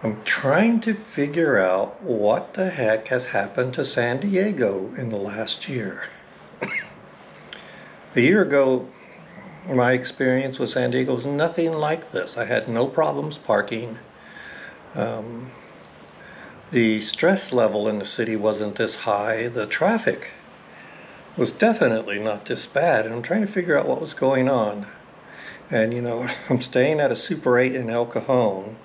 I'm trying to figure out what the heck has happened to San Diego in the last year. A year ago, my experience with San Diego was nothing like this. I had no problems parking. Um, the stress level in the city wasn't this high. The traffic was definitely not this bad. And I'm trying to figure out what was going on. And I'm staying at a Super 8 in El Cajon.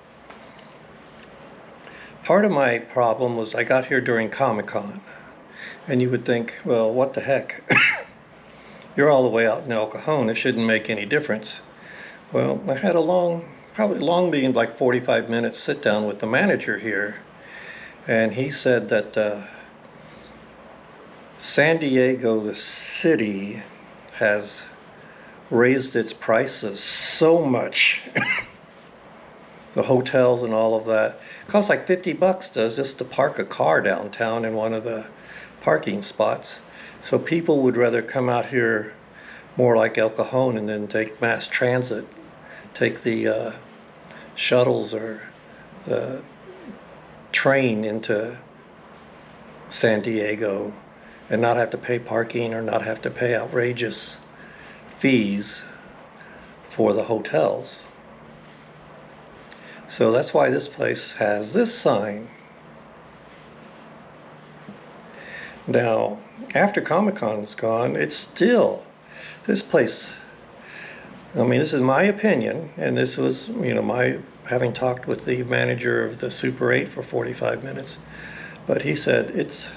Part of my problem was I got here during Comic-Con. And you would think, well, what the heck? You're all the way out in El Cajon. It shouldn't make any difference. Well, I had probably long being like 45 minutes sit down with the manager here. And he said that San Diego, the city, has raised its prices so much. The hotels and all of that. It costs like $50 just to park a car downtown in one of the parking spots. So people would rather come out here more like El Cajon and then take mass transit, take the shuttles or the train into San Diego and not have to pay parking or not have to pay outrageous fees for the hotels. So that's why this place has this sign. Now, after Comic-Con's gone, it's still, this place, this is my opinion, and this was, my having talked with the manager of the Super 8 for 45 minutes, but he said it's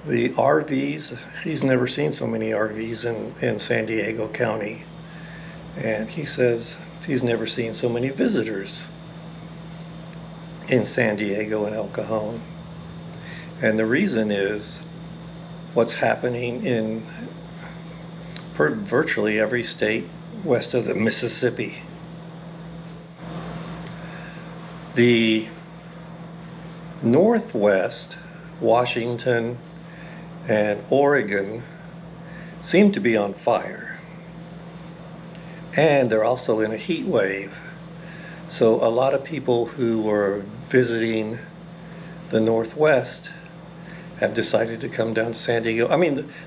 the RVs, he's never seen so many RVs in San Diego County, and he says he's never seen so many visitors in San Diego and El Cajon. And the reason is what's happening in virtually every state west of the Mississippi. The Northwest, Washington, and Oregon seem to be on fire. And they're also in a heat wave. So a lot of people who were visiting the Northwest have decided to come down to San Diego.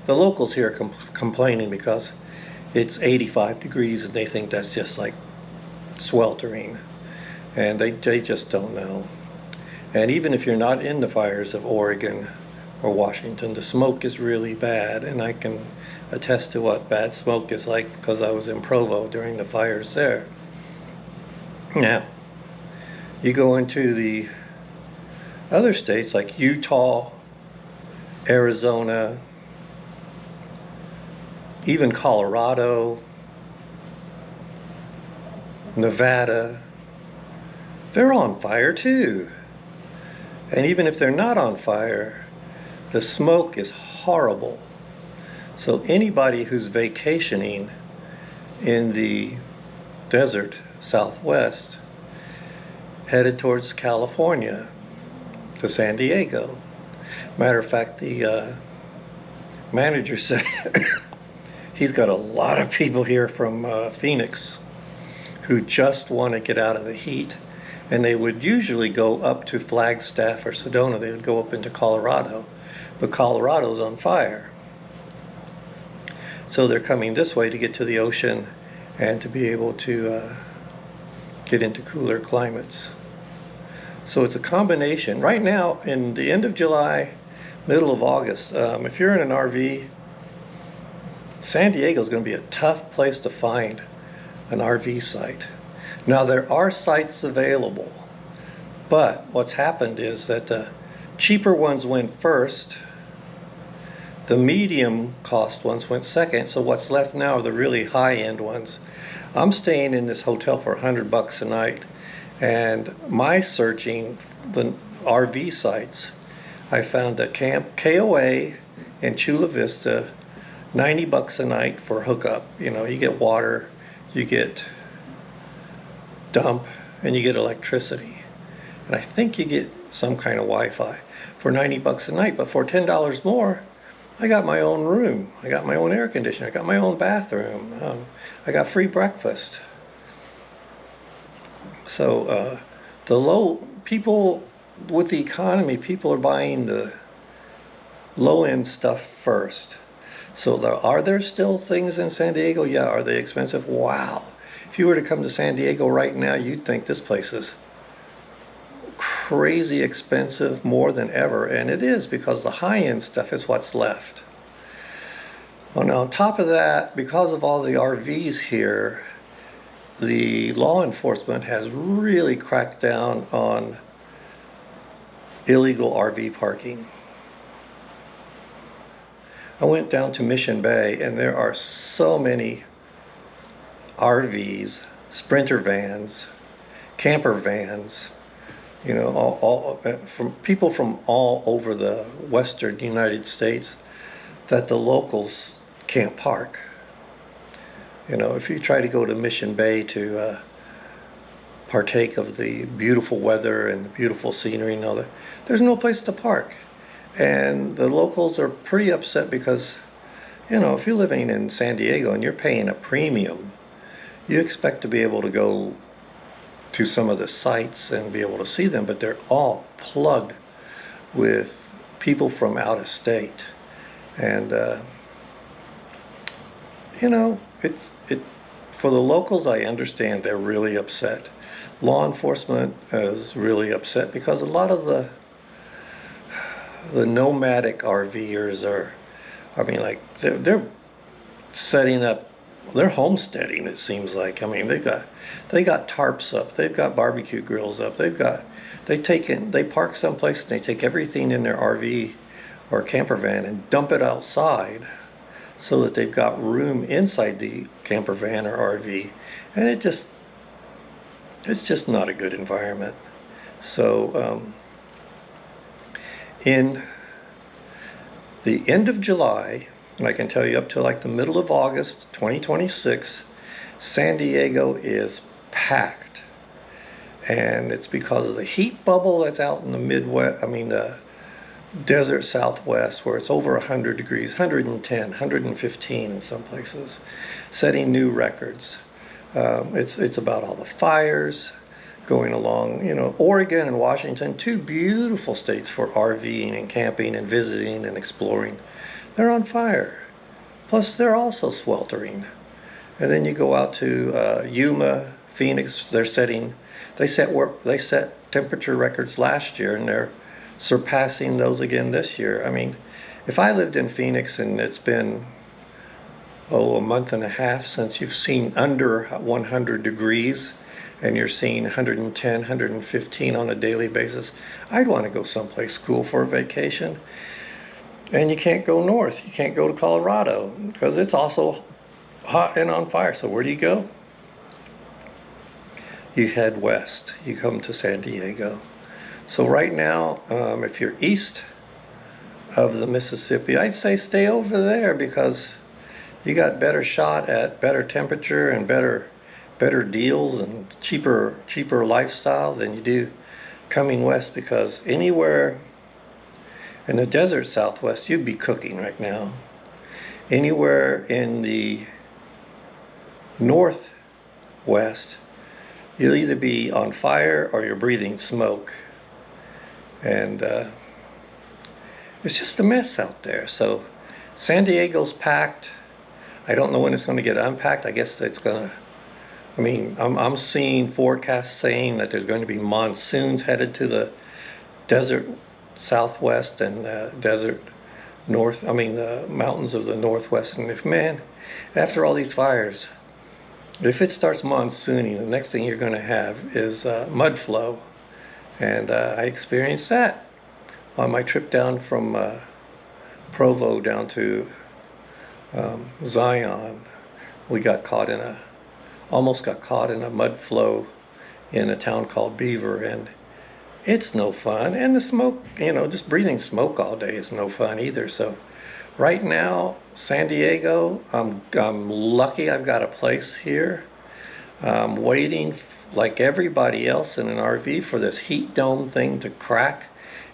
The locals here are complaining because it's 85 degrees and they think that's just like sweltering. And they just don't know. And even if you're not in the fires of Oregon or Washington, the smoke is really bad. And I can attest to what bad smoke is like because I was in Provo during the fires there. Now, you go into the other states like Utah, Arizona, even Colorado, Nevada, they're on fire too. And even if they're not on fire, the smoke is horrible. So anybody who's vacationing in the desert Southwest headed towards California to San Diego. Matter of fact, the manager said he's got a lot of people here from Phoenix who just want to get out of the heat, and they would usually go up to Flagstaff or Sedona. They would go up into Colorado, but Colorado's on fire. So they're coming this way to get to the ocean and to be able to get into cooler climates. So it's a combination. Right now, in the end of July, middle of August, if you're in an RV, San Diego is going to be a tough place to find an RV site. Now, there are sites available, but what's happened is that the cheaper ones went first, the medium cost ones went second, so what's left now are the really high-end ones. I'm staying in this hotel for $100 a night, and my searching the RV sites, I found a Camp KOA in Chula Vista, $90 a night for hookup. You get water, you get dump, and you get electricity. And I think you get some kind of Wi-Fi for $90 a night, but for $10 more, I got my own room. I got my own air conditioner. I got my own bathroom. I got free breakfast. So The low people with the economy, people are buying the low end stuff first. So are there still things in San Diego? Yeah. Are they expensive? Wow. If you were to come to San Diego right now, you'd think this place is crazy expensive, more than ever. And it is, because the high end stuff is what's left. Well, now on top of that, because of all the RVs here, the law enforcement has really cracked down on illegal RV parking. I went down to Mission Bay, and there are so many RVs, sprinter vans, camper vans, from people from all over the western United States, that the locals can't park. If you try to go to Mission Bay to partake of the beautiful weather and the beautiful scenery and all that, there's no place to park. And the locals are pretty upset because, if you're living in San Diego and you're paying a premium, you expect to be able to go to some of the sites and be able to see them, but they're all plugged with people from out of state. And, for the locals, I understand they're really upset. Law enforcement is really upset because a lot of the nomadic RVers they're setting up, they're homesteading, it seems like. They got tarps up, they've got barbecue grills up, they park someplace and they take everything in their RV or camper van and dump it outside so that they've got room inside the camper van or RV. And it's just not a good environment. So in the end of July, and I can tell you up to like the middle of August 2026, San Diego is packed. And it's because of the heat bubble that's out in the Midwest, the desert Southwest, where it's over 100 degrees, 110, 115 in some places, setting new records. It's about all the fires going along. Oregon and Washington, two beautiful states for RVing and camping and visiting and exploring, they're on fire. Plus, they're also sweltering. And then you go out to Yuma, Phoenix. They set temperature records last year, and they're surpassing those again this year. If I lived in Phoenix and it's been a month and a half since you've seen under 100 degrees and you're seeing 110, 115 on a daily basis, I'd want to go someplace cool for a vacation. And you can't go north. You can't go to Colorado because it's also hot and on fire. So where do you go? You head west. You come to San Diego. So right now, if you're east of the Mississippi, I'd say stay over there because you got better shot at better temperature and better deals and cheaper lifestyle than you do coming west, because anywhere in the desert Southwest, you'd be cooking right now. Anywhere in the Northwest, you'll either be on fire or you're breathing smoke. And it's just a mess out there. So San Diego's packed. I don't know when it's going to get unpacked. I guess it's going to, I'm seeing forecasts saying that there's going to be monsoons headed to the desert Southwest and desert north, the mountains of the Northwest. And after all these fires, if it starts monsooning, the next thing you're going to have is mud flow. And I experienced that on my trip down from Provo down to Zion. We almost got caught in a mud flow in a town called Beaver, and it's no fun. And the smoke, just breathing smoke all day is no fun either. So right now, San Diego, I'm lucky I've got a place here. I'm waiting like everybody else in an RV for this heat dome thing to crack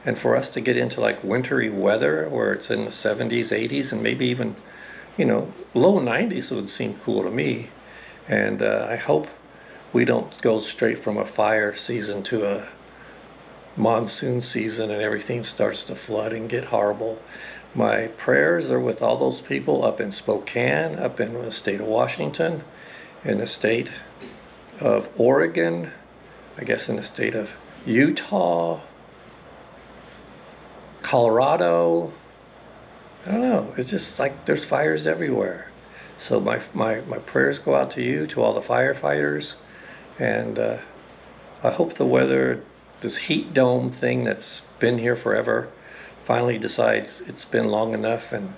and for us to get into like wintry weather where it's in the 70s, 80s, and maybe even, low 90s would seem cool to me. And I hope we don't go straight from a fire season to a monsoon season and everything starts to flood and get horrible. My prayers are with all those people up in Spokane, up in the state of Washington, in the state of Oregon, I guess in the state of Utah, Colorado. I don't know. It's just like there's fires everywhere. So my prayers go out to you, to all the firefighters, and I hope the weather, this heat dome thing that's been here forever, finally decides it's been long enough and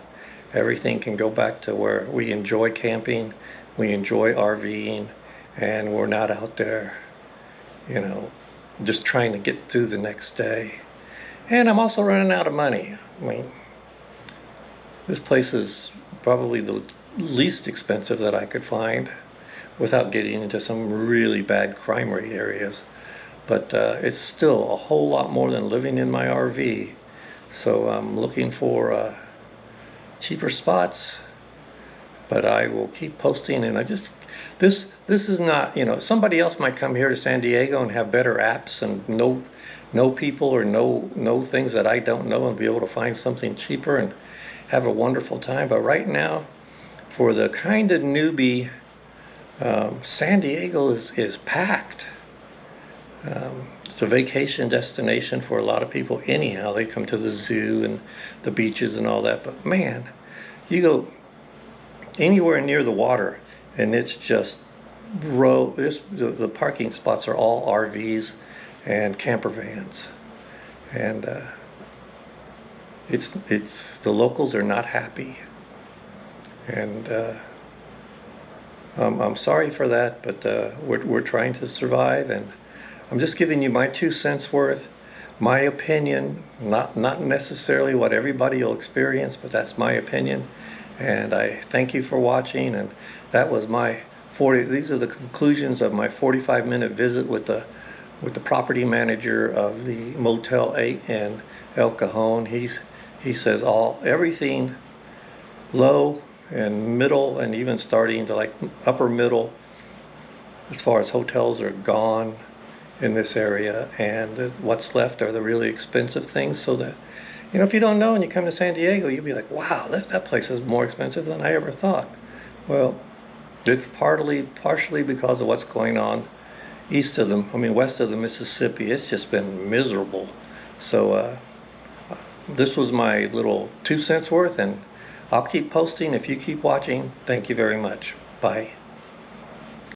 everything can go back to where we enjoy camping, we enjoy RVing, and we're not out there, you know, just trying to get through the next day. And I'm also running out of money. I mean, this place is probably the least expensive that I could find without getting into some really bad crime rate areas. But it's still a whole lot more than living in my RV. So I'm looking for cheaper spots, but I will keep posting. And this is not, you know, somebody else might come here to San Diego and have better apps and know people or know things that I don't know and be able to find something cheaper and have a wonderful time. But right now, for the kind of newbie, San Diego is packed. It's a vacation destination for a lot of people anyhow. They come to the zoo and the beaches and all that. But man, you go anywhere near the water and it's just the parking spots are all RVs and camper vans. And it's the locals are not happy. And I'm sorry for that, but we're trying to survive, and I'm just giving you my 2 cents worth, my opinion, not necessarily what everybody will experience, but that's my opinion. And I thank you for watching. And that was my these are the conclusions of my 45-minute visit with the property manager of the Motel 8 in El Cajon. He says everything low and middle and even starting to like upper middle as far as hotels are gone in this area, and what's left are the really expensive things. So that, you know, if you don't know and you come to San Diego, you'll be like, wow, that place is more expensive than I ever thought. Well, it's partially because of what's going on west of the Mississippi. It's just been miserable. So this was my little 2 cents worth, and I'll keep posting if you keep watching. Thank you very much. Bye.